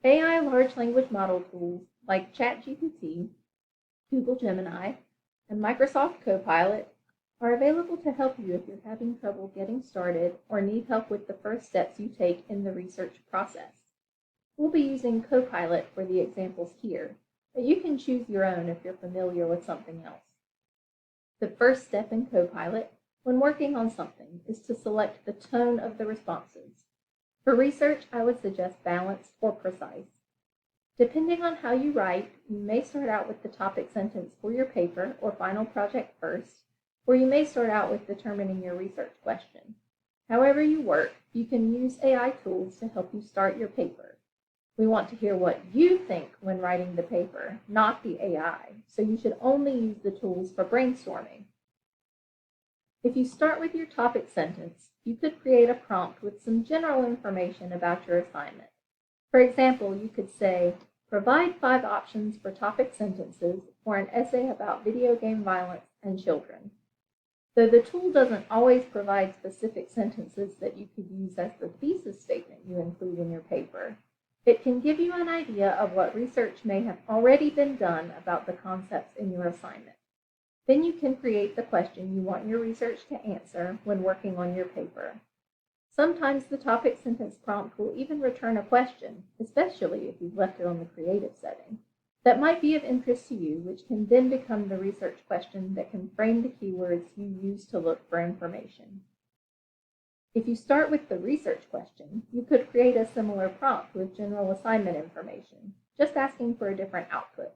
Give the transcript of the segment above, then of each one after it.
AI large language model tools like ChatGPT, Google Gemini, and Microsoft Copilot are available to help you if you're having trouble getting started or need help with the first steps you take in the research process. We'll be using Copilot for the examples here, but you can choose your own if you're familiar with something else. The first step in Copilot when working on something is to select the tone of the responses. For research, I would suggest balanced or precise. Depending on how you write, you may start out with the topic sentence for your paper or final project first, or you may start out with determining your research question. However you work, you can use AI tools to help you start your paper. We want to hear what you think when writing the paper, not the AI, so you should only use the tools for brainstorming. If you start with your topic sentence, you could create a prompt with some general information about your assignment. For example, you could say, provide 5 options for topic sentences for an essay about video game violence and children. Though the tool doesn't always provide specific sentences that you could use as the thesis statement you include in your paper, it can give you an idea of what research may have already been done about the concepts in your assignment. Then you can create the question you want your research to answer when working on your paper. Sometimes the topic sentence prompt will even return a question, especially if you've left it on the creative setting, that might be of interest to you, which can then become the research question that can frame the keywords you use to look for information. If you start with the research question, you could create a similar prompt with general assignment information, just asking for a different output.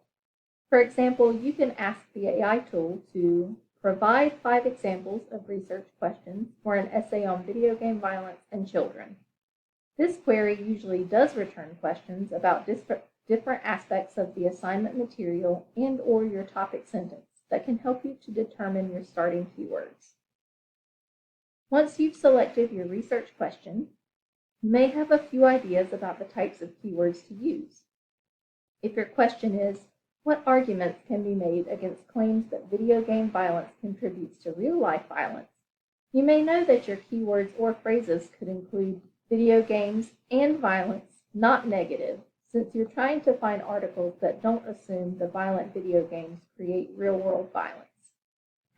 For example, you can ask the AI tool to provide 5 examples of research questions for an essay on video game violence and children. This query usually does return questions about different aspects of the assignment material and/or your topic sentence that can help you to determine your starting keywords. Once you've selected your research question, you may have a few ideas about the types of keywords to use. If your question is, what arguments can be made against claims that video game violence contributes to real-life violence, you may know that your keywords or phrases could include video games and violence, not negative, since you're trying to find articles that don't assume the violent video games create real-world violence.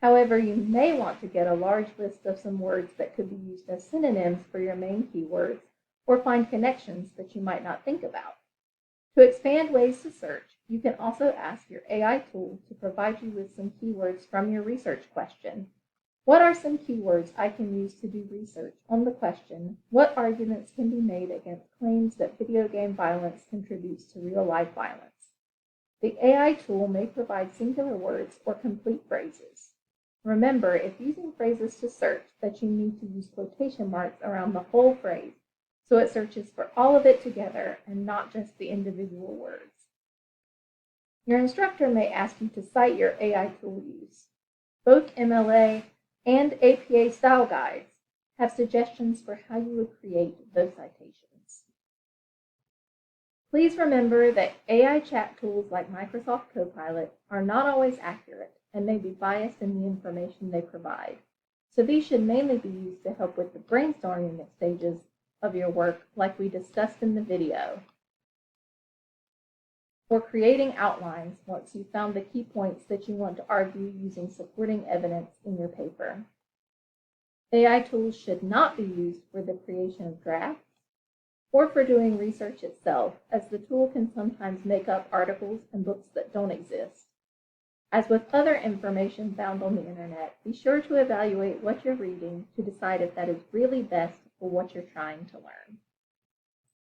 However, you may want to get a large list of some words that could be used as synonyms for your main keywords, or find connections that you might not think about. To expand ways to search, you can also ask your AI tool to provide you with some keywords from your research question. What are some keywords I can use to do research on the question, what arguments can be made against claims that video game violence contributes to real-life violence? The AI tool may provide singular words or complete phrases. Remember, if using phrases to search, that you need to use quotation marks around the whole phrase, so it searches for all of it together and not just the individual words. Your instructor may ask you to cite your AI tool use. Both MLA and APA style guides have suggestions for how you would create those citations. Please remember that AI chat tools like Microsoft Copilot are not always accurate and may be biased in the information they provide, so these should mainly be used to help with the brainstorming stages of your work like we discussed in the video, or creating outlines once you've found the key points that you want to argue using supporting evidence in your paper. AI tools should not be used for the creation of drafts or for doing research itself, as the tool can sometimes make up articles and books that don't exist. As with other information found on the internet, be sure to evaluate what you're reading to decide if that is really best for what you're trying to learn.